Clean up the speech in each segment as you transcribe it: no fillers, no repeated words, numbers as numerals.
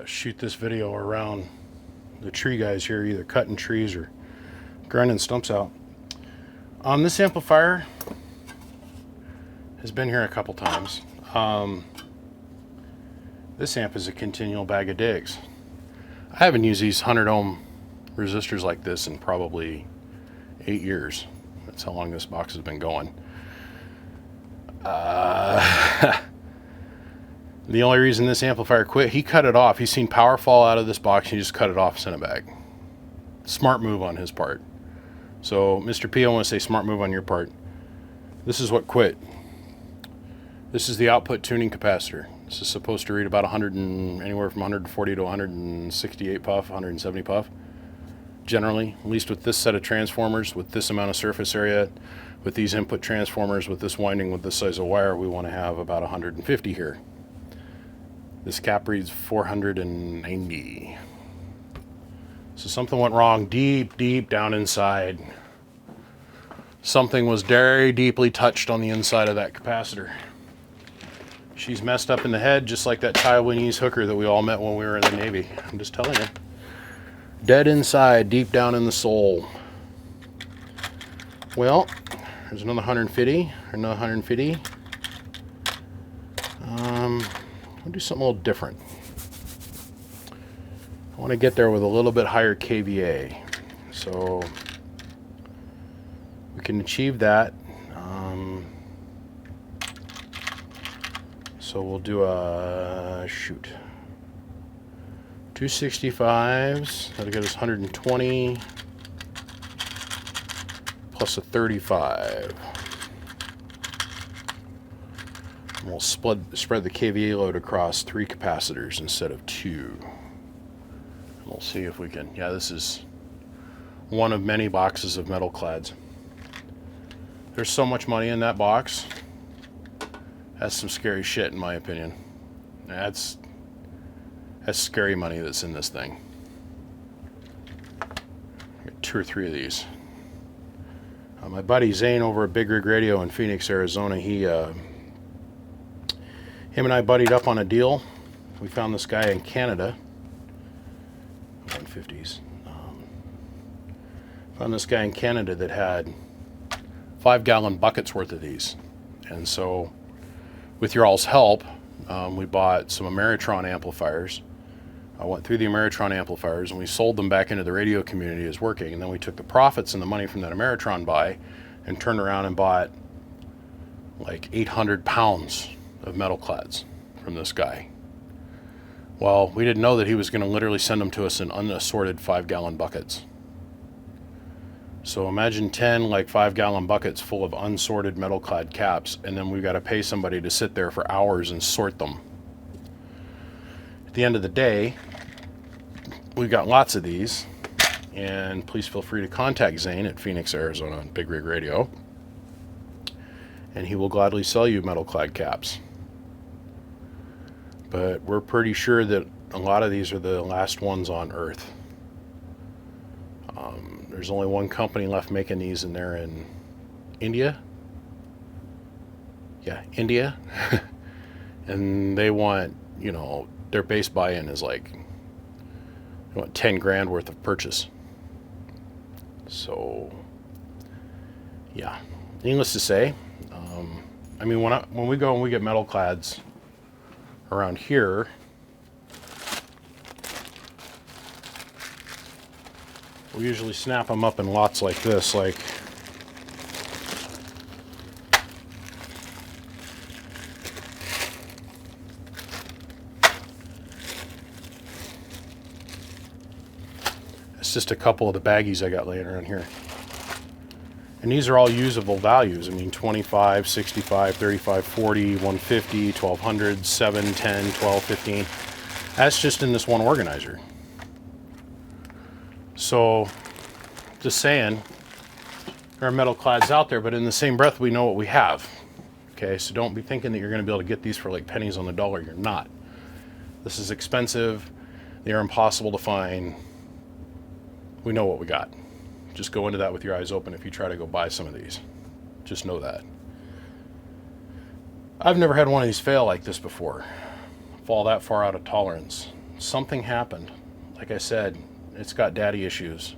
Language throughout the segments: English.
shoot this video around the tree guys here, either cutting trees or grinding stumps out. This amplifier has been here a couple times. This amp is a continual bag of dicks. I haven't used these 100 ohm resistors like this in probably 8 years. That's how long this box has been going. The only reason this amplifier quit, he cut it off. He's seen power fall out of this box, and he just cut it off, sent it back. Smart move on his part. So, Mr. P, I want to say smart move on your part. This is what quit. This is the output tuning capacitor. This is supposed to read about 100 and anywhere from 140 to 168 puff, 170 puff. Generally, at least with this set of transformers, with this amount of surface area, with these input transformers, with this winding, with this size of wire, we want to have about 150 here. This cap reads 490. So something went wrong deep down inside. Something was very deeply touched on the inside of that capacitor. She's messed up in the head, just like that Taiwanese hooker that we all met when we were in the Navy. I'm just telling you. Dead inside, deep down in the soul. Well, there's another 150, or another 150. I'll do something a little different. I want to get there with a little bit higher kVA. So we can achieve that. So we'll do a, 265s, that'll get us 120, plus a 35. And we'll spread the kVA load across 3 capacitors instead of 2. And we'll see if we can, yeah, this is one of many boxes of metal clads. There's so much money in that box. That's some scary shit in my opinion. That's scary money that's in this thing. Got 2 or 3 of these. My buddy Zane over at Big Rig Radio in Phoenix, Arizona, him and I buddied up on a deal. We found this guy in Canada. 150s. Found this guy in Canada that had 5-gallon buckets worth of these. And so, with your all's help, we bought some Ameritron amplifiers. I went through the Ameritron amplifiers and we sold them back into the radio community as working, and then we took the profits and the money from that Ameritron buy and turned around and bought like 800 pounds of metal clads from this guy. Well, we didn't know that he was going to literally send them to us in unassorted 5-gallon buckets. So imagine 10 like 5-gallon buckets full of unsorted metal clad caps, and then we've got to pay somebody to sit there for hours and sort them. At the end of the day, we've got lots of these, and please feel free to contact Zane at Phoenix, Arizona on Big Rig Radio, and he will gladly sell you metal clad caps. But we're pretty sure that a lot of these are the last ones on Earth. There's only one company left making these, and they're in India. Yeah, India. And they want, you know, their base buy-in is like, they want 10 grand worth of purchase. So, yeah. Needless to say, I mean, when we go and we get metal clads around here, we usually snap them up in lots like this, like it's just a couple of the baggies I got laying around here. And these are all usable values. I mean, 25, 65, 35, 40, 150, 1200, 7, 10, 12, 15. That's just in this one organizer. So, just saying, there are metal clads out there, but in the same breath, we know what we have. Okay, so don't be thinking that you're going to be able to get these for like pennies on the dollar. You're not. This is expensive. They are impossible to find. We know what we got. Just go into that with your eyes open if you try to go buy some of these. Just know that. I've never had one of these fail like this before. Fall that far out of tolerance. something happened. Like I said, it's got daddy issues.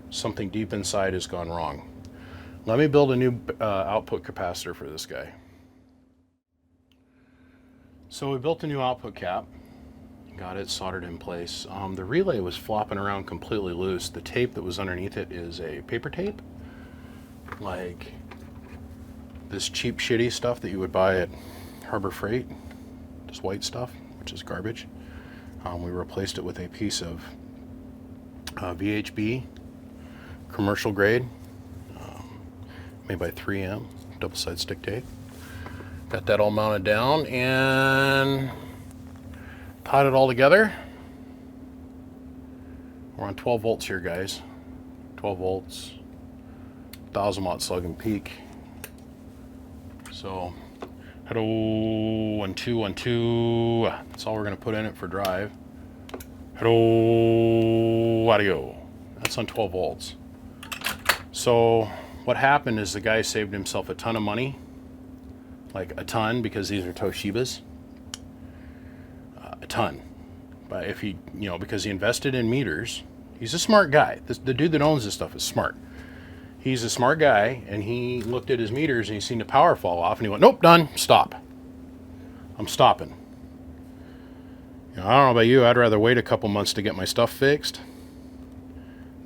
Something deep inside has gone wrong. Let me build a new output capacitor for this guy. So we built a new output cap, got it soldered in place. The relay was flopping around completely loose. The tape that was underneath it is a paper tape, like this cheap shitty stuff that you would buy at Harbor Freight, this white stuff, which is garbage. We replaced it with a piece of VHB, commercial grade, made by 3M, double-side stick tape. Got that all mounted down and tied it all together. We're on 12 volts here, guys. 12 volts, 1000 watt slug and peak. So, hello, 1, 2, 1, 2. That's all we're gonna put in it for drive. Hello, audio. That's on 12 volts. So, what happened is the guy saved himself a ton of money. Like a ton, because these are Toshibas. A ton. But if he, because he invested in meters, he's a smart guy. The dude that owns this stuff is smart. He's a smart guy, and he looked at his meters and he seen the power fall off, and he went, nope, done, stop. I'm stopping. I don't know about you, I'd rather wait a couple months to get my stuff fixed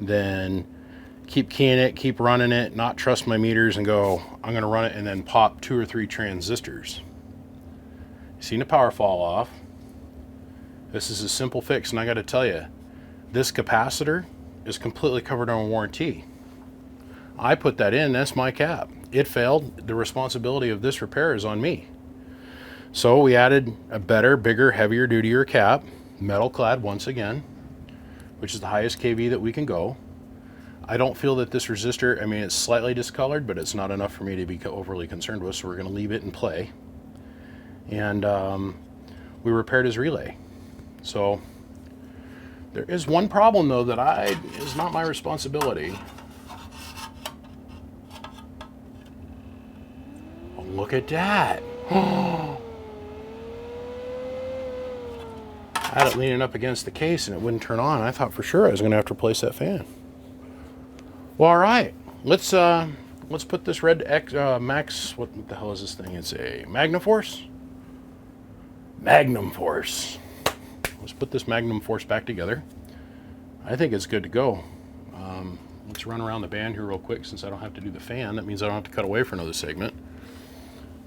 than keep keying it, keep running it, not trust my meters and go, I'm going to run it and then pop 2 or 3 transistors. Seen the power fall off. This is a simple fix, and I got to tell you, this capacitor is completely covered on warranty. I put that in, that's my cap. It failed, the responsibility of this repair is on me. So we added a better, bigger, heavier, dutier cap, metal clad once again, which is the highest kV that we can go. I don't feel that this resistor, it's slightly discolored, but it's not enough for me to be overly concerned with, so we're going to leave it in play. And we repaired his relay. So there is one problem, though, that is not my responsibility. Oh, look at that. I had it leaning up against the case and it wouldn't turn on. I thought for sure I was going to have to replace that fan. Well, all right, let's put this Red X Max. What the hell is this thing? It's a Magnum Force. Magnum Force. Let's put this Magnum Force back together. I think it's good to go. Let's run around the band here real quick since I don't have to do the fan. That means I don't have to cut away for another segment.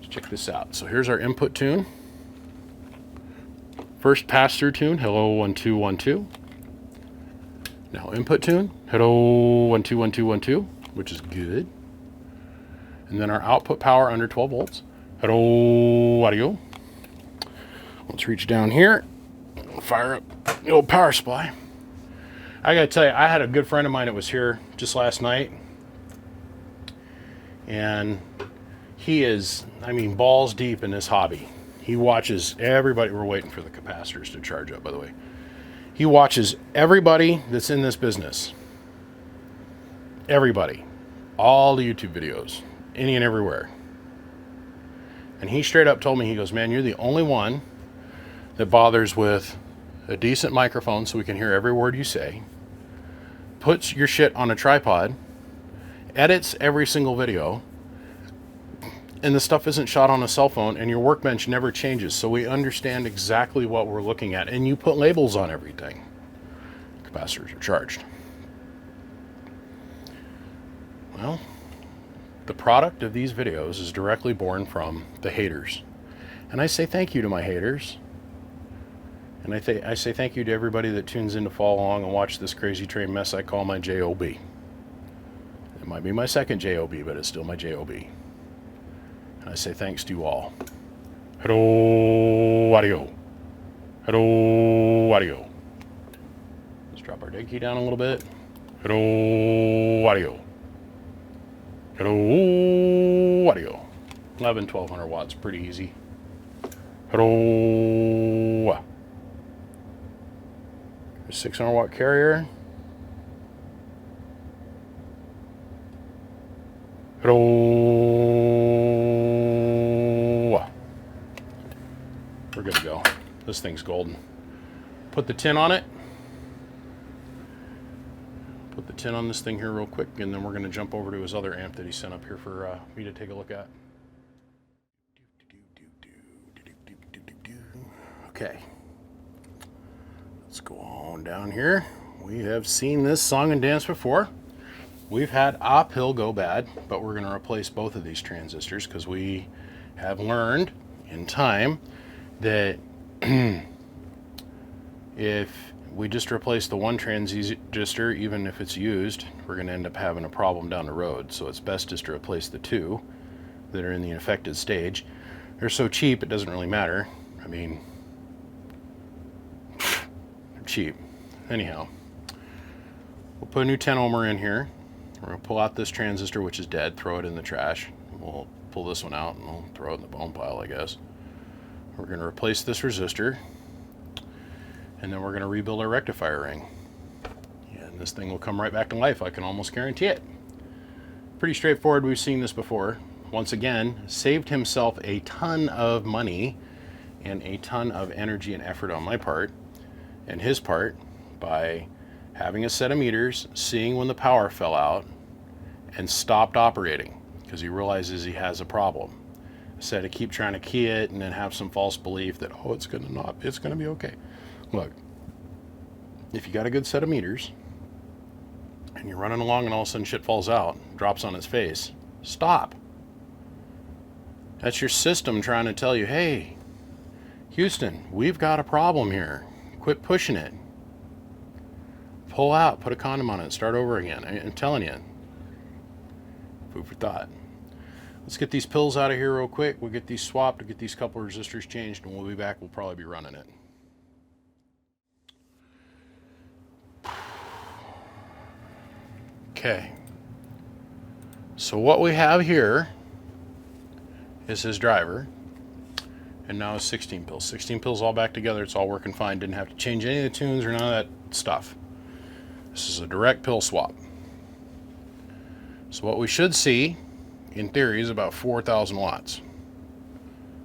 Let's check this out. So here's our input tune. First pass-through tune. Hello, 1, 2, 1, 2. Now input tune, hello, 1, 2, 1, 2, 1, 2, which is good. And then our output power under 12 volts, hello, audio. Let's reach down here, fire up the old power supply. I gotta tell you, I had a good friend of mine that was here just last night. And he is, balls deep in this hobby. He watches everybody. We're waiting for the capacitors to charge up, by the way. He watches everybody that's in this business. Everybody. All the YouTube videos. Any and everywhere. And he straight up told me, he goes, man, you're the only one that bothers with a decent microphone so we can hear every word you say, puts your shit on a tripod, edits every single video, and the stuff isn't shot on a cell phone, and your workbench never changes, so we understand exactly what we're looking at, and you put labels on everything. Capacitors are charged. Well, the product of these videos is directly born from the haters. And I say thank you to my haters. And I say thank you to everybody that tunes in to follow along and watch this crazy train mess I call my JOB. It might be my second JOB, but it's still my JOB. And I say thanks to you all. Hello, audio. Hello, audio. Let's drop our dead key down a little bit. Hello, audio. Hello, audio. 1200 watts, pretty easy. Hello. 600 watt carrier. Hello. We're good to go. This thing's golden. put the tin on it. Put the tin on this thing here real quick, and then we're going to jump over to his other amp that he sent up here for me to take a look at. Okay, let's go on down here. We have seen this song and dance before. We've had a pill go bad, but we're going to replace both of these transistors because we have learned in time that if we just replace the one transistor, even if it's used, we're going to end up having a problem down the road. So it's best just to replace the two that are in the affected stage. They're so cheap, it doesn't really matter. I mean, they're cheap. Anyhow, we'll put a new 10 ohmer in here. We're going to pull out this transistor, which is dead, throw it in the trash. We'll pull this one out and we'll throw it in the bone pile, I guess. We're going to replace this resistor, and then we're going to rebuild our rectifier ring. And this thing will come right back to life, I can almost guarantee it. Pretty straightforward, we've seen this before. Once again, saved himself a ton of money and a ton of energy and effort on my part and his part by having a set of meters, seeing when the power fell out, and stopped operating because he realizes he has a problem. Instead of keep trying to key it and then have some false belief that, oh, it's gonna be okay. Look, if you got a good set of meters and you're running along and all of a sudden shit falls out, drops on its face, stop. That's your system trying to tell you, hey, Houston, we've got a problem here. Quit pushing it. Pull out, put a condom on it, start over again. I'm telling you. Food for thought. Let's get these pills out of here real quick. We'll get these swapped, we'll get these couple of resistors changed, and we'll be back. We'll probably be running it. Okay. So what we have here is his driver, and now his 16 pills. 16 pills all back together. It's all working fine. Didn't have to change any of the tunes or none of that stuff. This is a direct pill swap. So what we should see, in theory, is about 4,000 watts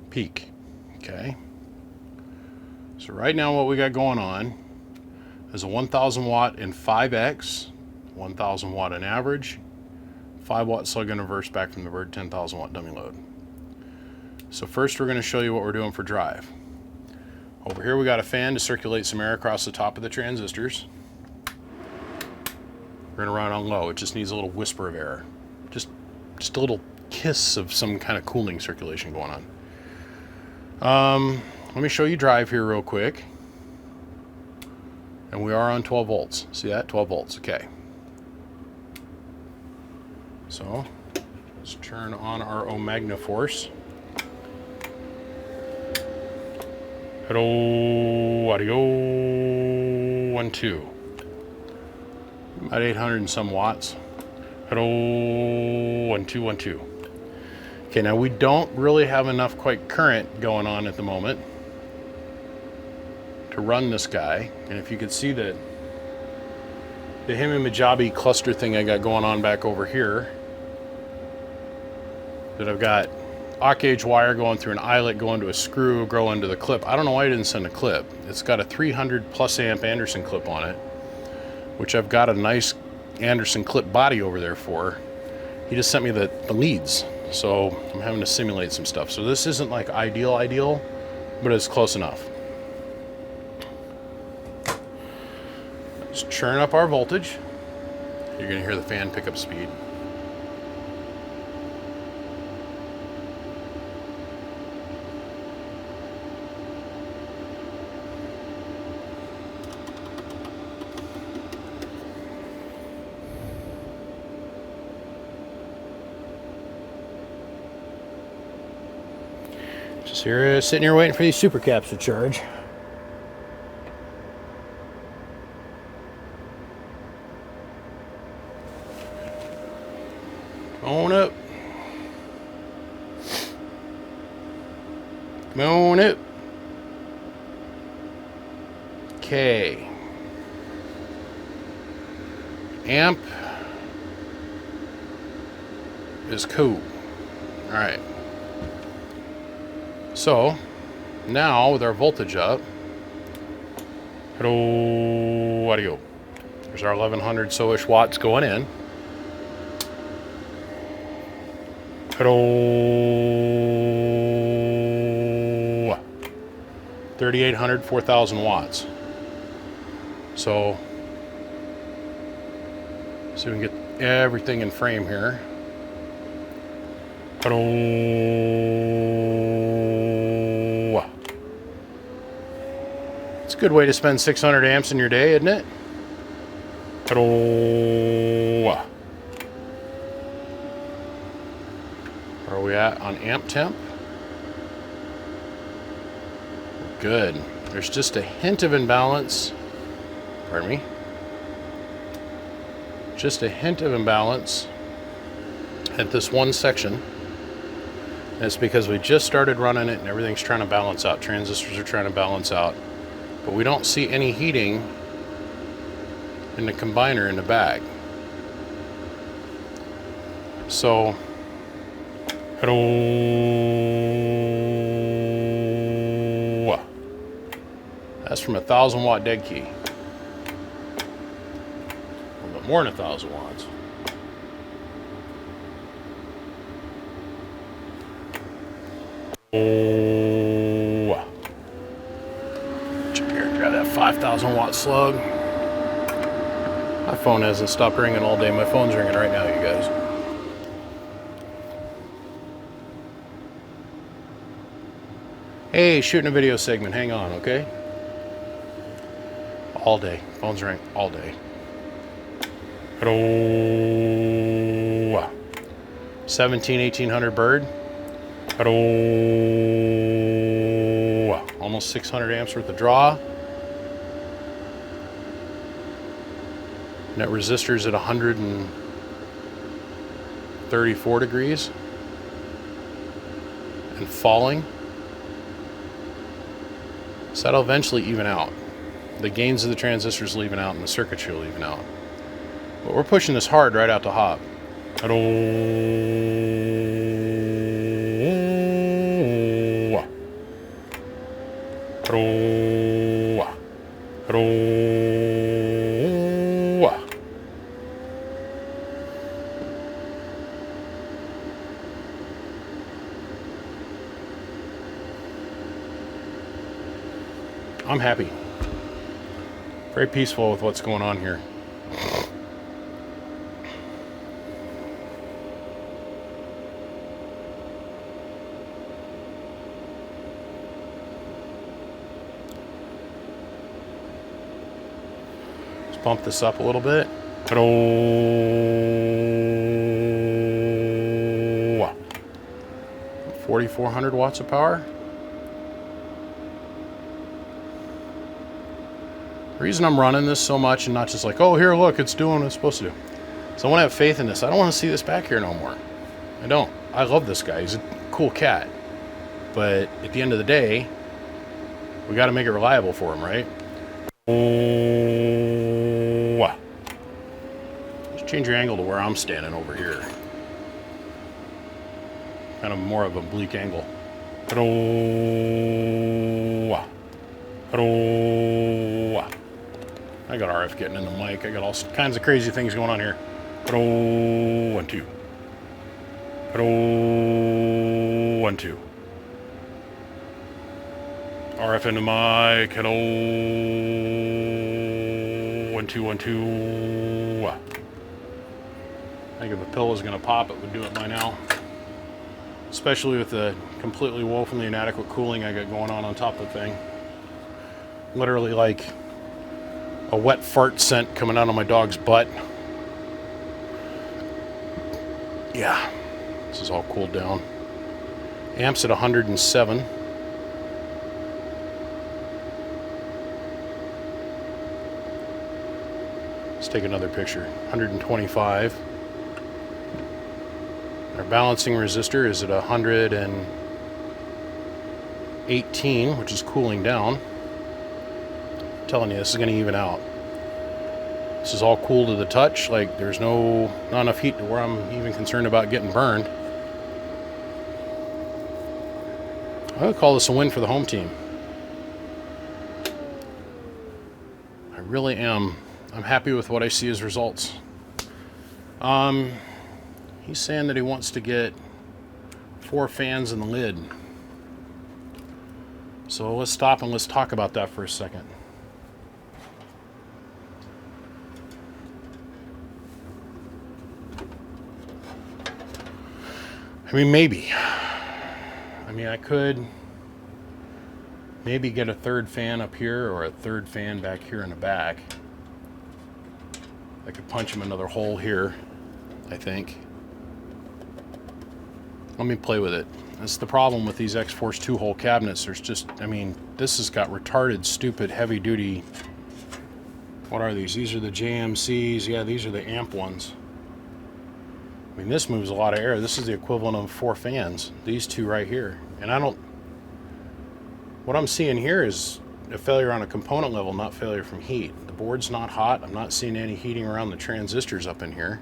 peak. Okay. So right now what we got going on is a 1,000 watt in 5X, 1,000 watt in average, 5 watt slug and reverse back from the Bird 10,000 watt dummy load. So first we're going to show you what we're doing for drive. Over here we got a fan to circulate some air across the top of the transistors. We're going to run on low. It just needs a little whisper of air. Just a little kiss of some kind of cooling circulation going on. Let me show you drive here real quick. And we are on 12 volts. See that? 12 volts. Okay. So let's turn on our Omagna Force. Hello, audio, 1, 2. About 800 and some watts. Hello, 1, 2, 1, 2. Okay, now we don't really have enough quite current going on at the moment to run this guy. And if you could see the Himi-Majabi cluster thing I got going on back over here, that I've got aught gauge wire going through an eyelet, going to a screw, go into the clip. I don't know why I didn't send a clip. It's got a 300 plus amp Anderson clip on it, which I've got a nice Anderson clip body over there for. He just sent me the leads, so I'm having to simulate some stuff. So this isn't like ideal, but it's close enough. Let's churn up our voltage. You're gonna hear the fan pick up speed. Just here, sitting here waiting for these super caps to charge. On up. Come on up. Okay. Amp is cool. All right. So now with our voltage up, Hello, audio. There's our 1100 so-ish watts going in. Hello. 3800, 4000 watts. So, see if we can get everything in frame here. Hello. It's a good way to spend 600 amps in your day, isn't it? Hello. Where are we at on amp temp? Good. There's just a hint of imbalance. Pardon me. Just a hint of imbalance at this one section. And it's because we just started running it and everything's trying to balance out. Transistors are trying to balance out. But we don't see any heating in the combiner in the bag. So, hello. That's from a 1000 watt dead key. A little bit more than 1000 watts. Oh. Check here and grab that 5000 watt slug. My phone hasn't stopped ringing all day. My phone's ringing right now, you guys. Hey, shooting a video segment. Hang on, okay? All day. Phones ring all day. Hello. 1800 bird. Hello. Almost 600 amps worth of draw. Net resistors at 134 degrees and falling. So that'll eventually even out. The gains of the transistors will even out and the circuitry will even out. But we're pushing this hard right out the hop. Hello. Hello. Hello. I'm happy. Very peaceful with what's going on here. Let's bump this up a little bit. Hello. 4400 watts of power. The reason I'm running this so much and not just like, oh, here, look, it's doing what it's supposed to do. So I want to have faith in this. I don't want to see this back here no more. I don't. I love this guy. He's a cool cat. But at the end of the day, we got to make it reliable for him, right? Oh. Just change your angle to where I'm standing over here. Kind of more of a bleak angle. Hello. Hello. I got RF getting in the mic. I got all kinds of crazy things going on here. Hello, 1, 2. Hello, 1, 2. RF in the mic. Hello, 1, 2, 1, 2. I think if a pill was going to pop, it would do it by now. Especially with the completely woefully inadequate cooling I got going on top of the thing. Literally like a wet fart scent coming out of my dog's butt. Yeah, this is all cooled down. Amps at 107. Let's take another picture. 125. Our balancing resistor is at 118, which is cooling down. I'm telling you, this is going to even out. This is all cool to the touch. Like, there's not enough heat to where I'm even concerned about getting burned. I would call this a win for the home team. I really am. I'm happy with what I see as results. He's saying that he wants to get 4 fans in the lid. So let's stop and let's talk about that for a second. I mean, maybe. I mean, I could maybe get a 3rd fan up here or a 3rd fan back here in the back. I could punch him another hole here, I think. Let me play with it. That's the problem with these X-Force 2-hole cabinets. There's just, I mean, this has got retarded, stupid, heavy-duty. What are these? These are the JMCs. Yeah, these are the amp ones. I mean, this moves a lot of air. This is the equivalent of 4 fans. These 2 right here. And I don't... What I'm seeing here is a failure on a component level, not failure from heat. The board's not hot. I'm not seeing any heating around the transistors up in here.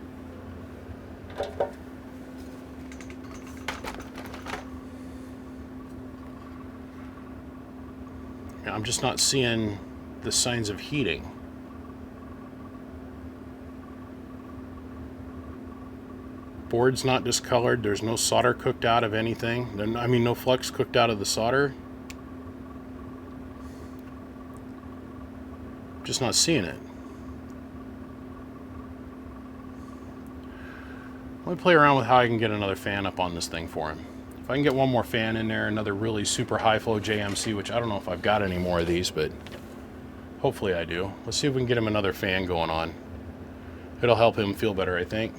I'm just not seeing the signs of heating. Board's not discolored. There's no solder cooked out of anything. I mean, no flux cooked out of the solder. Just not seeing it. Let me play around with how I can get another fan up on this thing for him. If I can get one more fan in there, another really super high flow JMC, which I don't know if I've got any more of these, but hopefully I do. Let's see if we can get him another fan going on. It'll help him feel better, I think.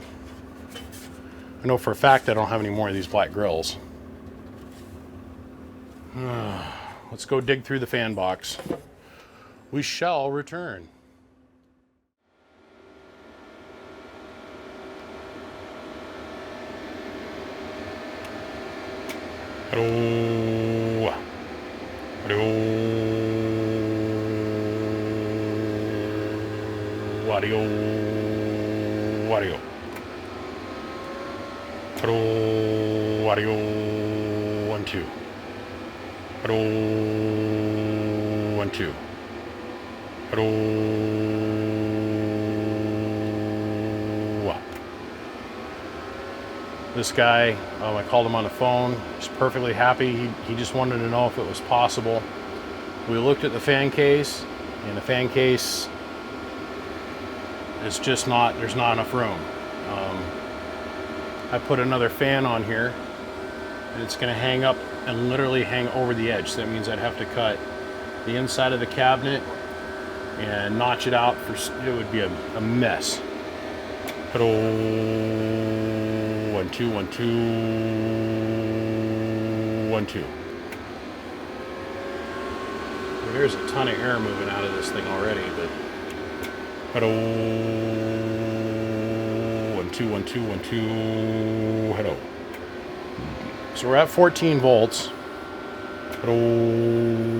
I know for a fact I don't have any more of these black grills. Let's go dig through the fan box. We shall return. Hello. Hello. Audio. Audio. Hello. Audio. 1, 2. Hello. 1, 2. Hello. This guy, I called him on the phone. He's perfectly happy. He just wanted to know if it was possible. We looked at the fan case, and the fan case is just not, there's not enough room. I put another fan on here, and it's going to hang up and literally hang over the edge. So that means I'd have to cut the inside of the cabinet and notch it out. It would be a mess. Hello. 1, 2, 1, 2, 1, 2. Well, there's a ton of air moving out of this thing already, but hello. 1, 2, 1, 2, 1, 2. Hello. So we're at 14 volts. Hello.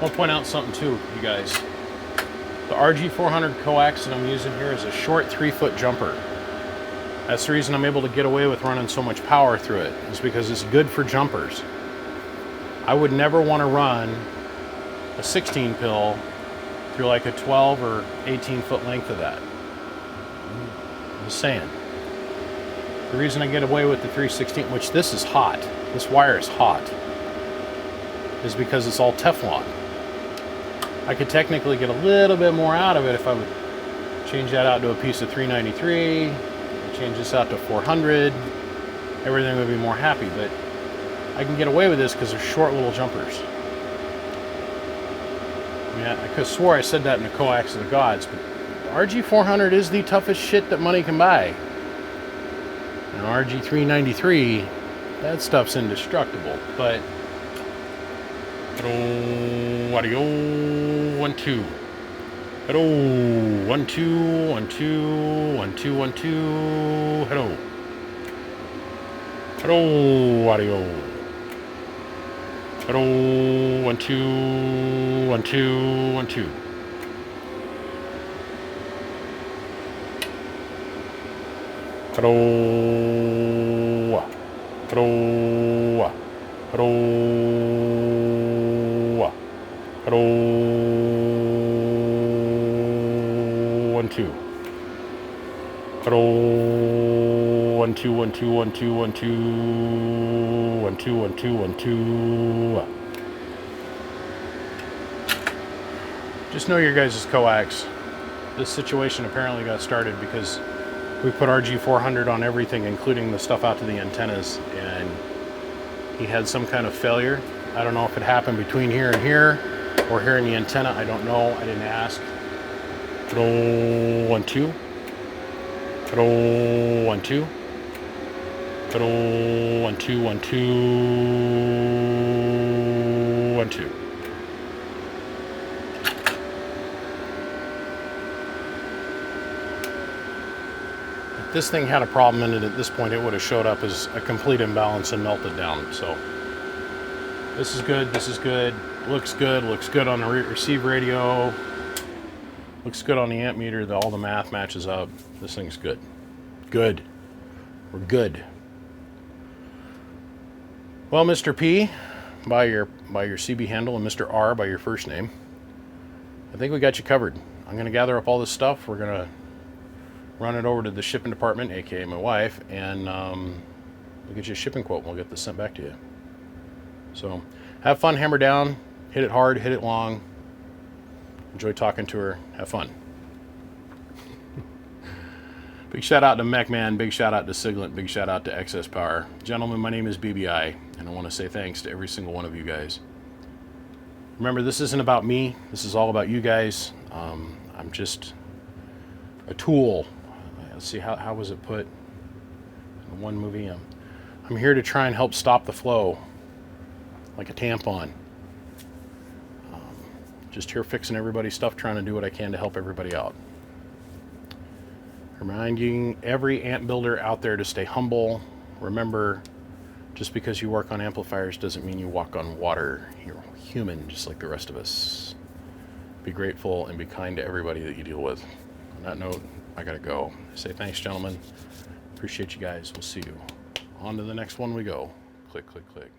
I'll point out something too, you guys. The RG400 coax that I'm using here is a short 3-foot jumper. That's the reason I'm able to get away with running so much power through it, is because it's good for jumpers. I would never want to run a 16 pill through like a 12 or 18 foot length of that. I'm just saying. The reason I get away with the 316, which this is hot, this wire is hot, is because it's all Teflon. I could technically get a little bit more out of it if I would change that out to a piece of 393, change this out to 400, everything would be more happy, but I can get away with this because they're short little jumpers. I mean, I could have swore I said that in the Coax of the Gods, but the RG400 is the toughest shit that money can buy. Now RG393, that stuff's indestructible, but hello, audio 1 2. Hello, 1 2 1 2 1 2 1 2. Hello. Hello, audio. Hello, 1 2 1 2 1 2. Hello. Hello. Hello. Hello. 1 2. Hello. 1 2 1 2 1 2 1 2 1 2 1 2 1 2. Just know your guys' coax. This situation apparently got started because we put RG400 on everything, including the stuff out to the antennas, and he had some kind of failure. I don't know if it happened between here and here or here in the antenna. I don't know. I didn't ask. Hello, 1 2. Hello, 1 2. Hello, 1 2 1 2 1 2. If this thing had a problem in it at this point, it would have showed up as a complete imbalance and melted down. So this is good. This is good. Looks good. Looks good on the receive radio. Looks good on the amp meter. All the math matches up. This thing's good. Good. We're good. Well, Mr. P, by your CB handle, and Mr. R by your first name, I think we got you covered. I'm going to gather up all this stuff. We're going to run it over to the shipping department, aka my wife, and we'll get you a shipping quote and we'll get this sent back to you. So have fun, hammer down, hit it hard, hit it long. Enjoy talking to her. Have fun. Big shout out to MechMan, big shout out to Siglant, big shout out to Excess Power. Gentlemen, my name is BBI, and I want to say thanks to every single one of you guys. Remember, this isn't about me. This is all about you guys. I'm just a tool. Let's see, how was it put in one movie? I'm here to try and help stop the flow, like a tampon. Just here fixing everybody's stuff, trying to do what I can to help everybody out. Reminding every amp builder out there to stay humble. Remember, just because you work on amplifiers doesn't mean you walk on water. You're human, just like the rest of us. Be grateful and be kind to everybody that you deal with. On that note, I gotta go. I say thanks, gentlemen. Appreciate you guys. We'll see you. On to the next one we go. Click, click, click.